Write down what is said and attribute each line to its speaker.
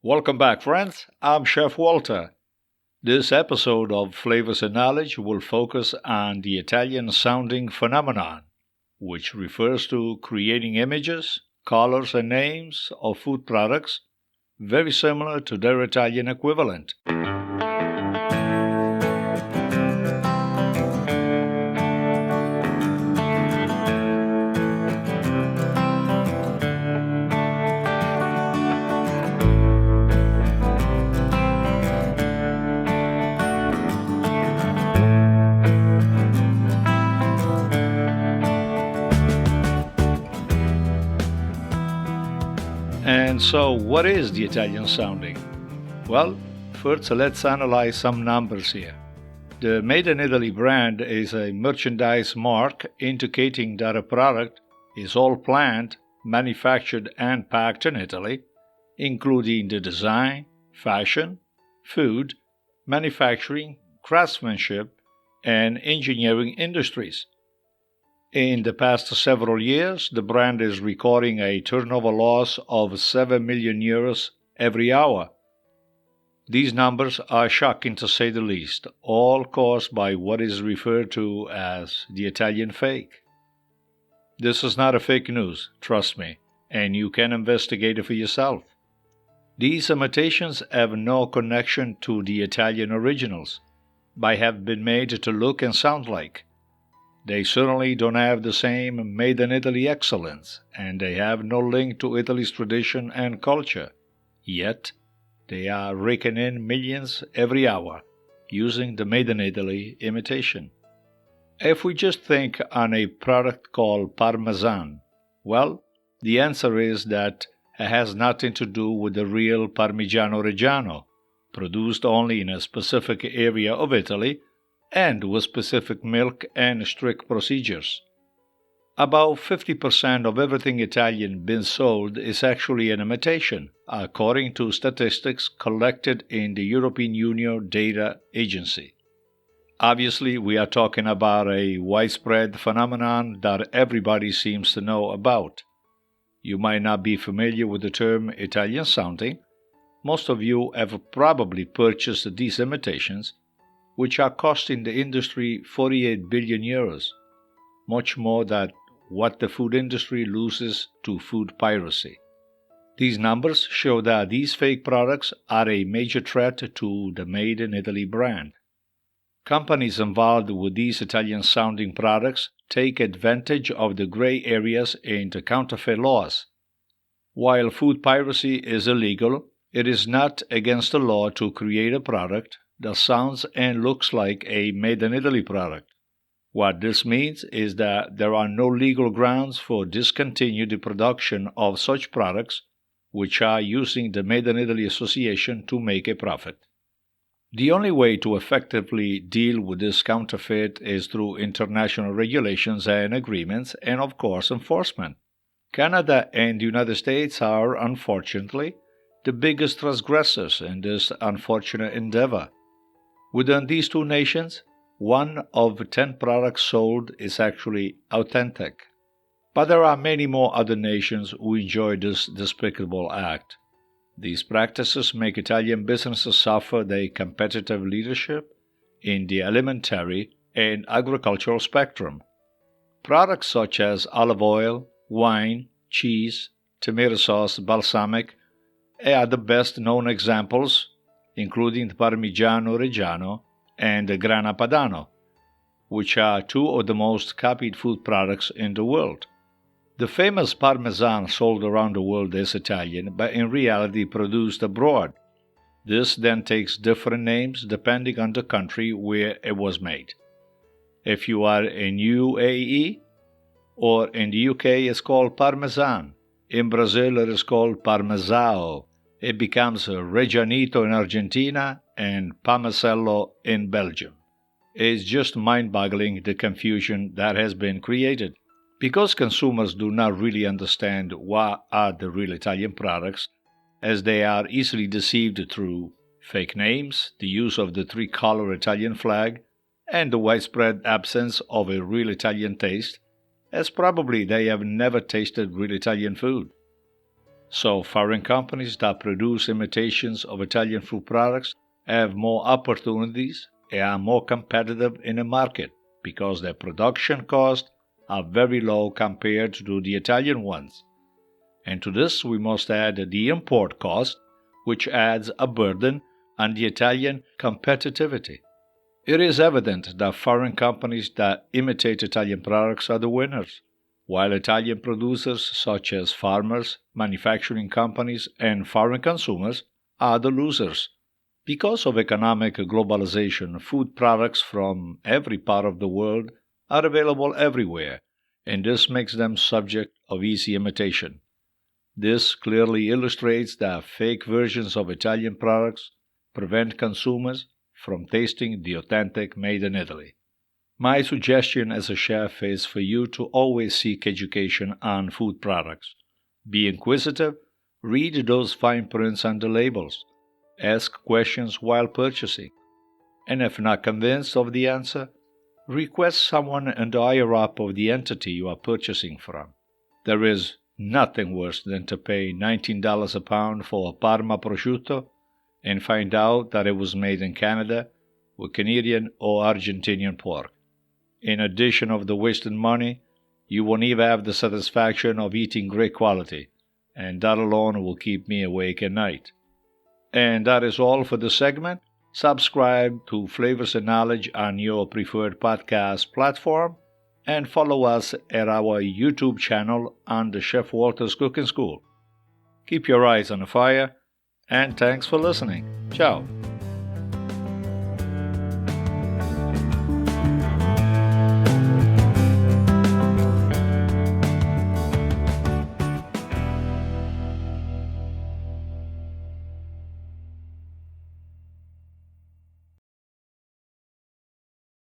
Speaker 1: Welcome back, friends. I'm Chef Walter. This episode of Flavors and Knowledge will focus on the Italian sounding phenomenon, which refers to creating images, colors, and names of food products very similar to their Italian equivalent. And so, what is the Italian sounding? Well, first let's analyze some numbers here. The Made in Italy brand is a merchandise mark indicating that a product is all planned, manufactured, and packed in Italy, including the design, fashion, food, manufacturing, craftsmanship, and engineering industries. In the past several years, the brand is recording a turnover loss of 7 million euros every hour. These numbers are shocking to say the least, all caused by what is referred to as the Italian fake. This is not a fake news, trust me, and you can investigate it for yourself. These imitations have no connection to the Italian originals, but have been made to look and sound like. They certainly don't have the same made in Italy excellence, and they have no link to Italy's tradition and culture. Yet, they are raking in millions every hour using the made in Italy imitation. If we just think on a product called Parmesan, well, the answer is that it has nothing to do with the real Parmigiano Reggiano, produced only in a specific area of Italy and with specific milk and strict procedures. About 50% of everything Italian being sold is actually an imitation, according to statistics collected in the European Union Data Agency. Obviously, we are talking about a widespread phenomenon that everybody seems to know about. You might not be familiar with the term Italian sounding. Most of you have probably purchased these imitations, which are costing the industry 48 billion euros, much more than what the food industry loses to food piracy. These numbers show that these fake products are a major threat to the Made in Italy brand. Companies involved with these Italian-sounding products take advantage of the gray areas in the counterfeit laws. While food piracy is illegal, it is not against the law to create a product that sounds and looks like a Made in Italy product. What this means is that there are no legal grounds for discontinue the production of such products which are using the Made in Italy Association to make a profit. The only way to effectively deal with this counterfeit is through international regulations and agreements and, of course, enforcement. Canada and the United States are, unfortunately, the biggest transgressors in this unfortunate endeavor. Within these two nations, 1 of 10 products sold is actually authentic. But there are many more other nations who enjoy this despicable act. These practices make Italian businesses suffer their competitive leadership in the alimentary and agricultural spectrum. Products such as olive oil, wine, cheese, tomato sauce, balsamic are the best known examples, including the Parmigiano Reggiano and the Grana Padano, which are 2 of the most copied food products in the world. The famous Parmesan sold around the world is Italian, but in reality produced abroad. This then takes different names depending on the country where it was made. If you are in UAE or in the UK, it's called Parmesan. In Brazil, it is called Parmesao. It becomes Reggianito in Argentina and Parmesello in Belgium. It's just mind-boggling the confusion that has been created. Because consumers do not really understand what are the real Italian products, as they are easily deceived through fake names, the use of the 3-color Italian flag, and the widespread absence of a real Italian taste, as probably they have never tasted real Italian food. So foreign companies that produce imitations of Italian food products have more opportunities and are more competitive in the market because their production costs are very low compared to the Italian ones. And to this we must add the import cost, which adds a burden on the Italian competitivity. It is evident that foreign companies that imitate Italian products are the winners, while Italian producers such as farmers, manufacturing companies, and foreign consumers are the losers. Because of economic globalization, food products from every part of the world are available everywhere, and this makes them subject of easy imitation. This clearly illustrates that fake versions of Italian products prevent consumers from tasting the authentic made in Italy. My suggestion as a chef is for you to always seek education on food products. Be inquisitive, read those fine prints on the labels, ask questions while purchasing, and if not convinced of the answer, request someone in the higher up of the entity you are purchasing from. There is nothing worse than to pay $19 a pound for a Parma prosciutto and find out that it was made in Canada with Canadian or Argentinian pork. In addition of the wasted money, you won't even have the satisfaction of eating great quality, and that alone will keep me awake at night. And that is all for this segment. Subscribe to Flavors and Knowledge on your preferred podcast platform, and follow us at our YouTube channel on the Chef Walter's Cooking School. Keep your eyes on the fire, and thanks for listening. Ciao.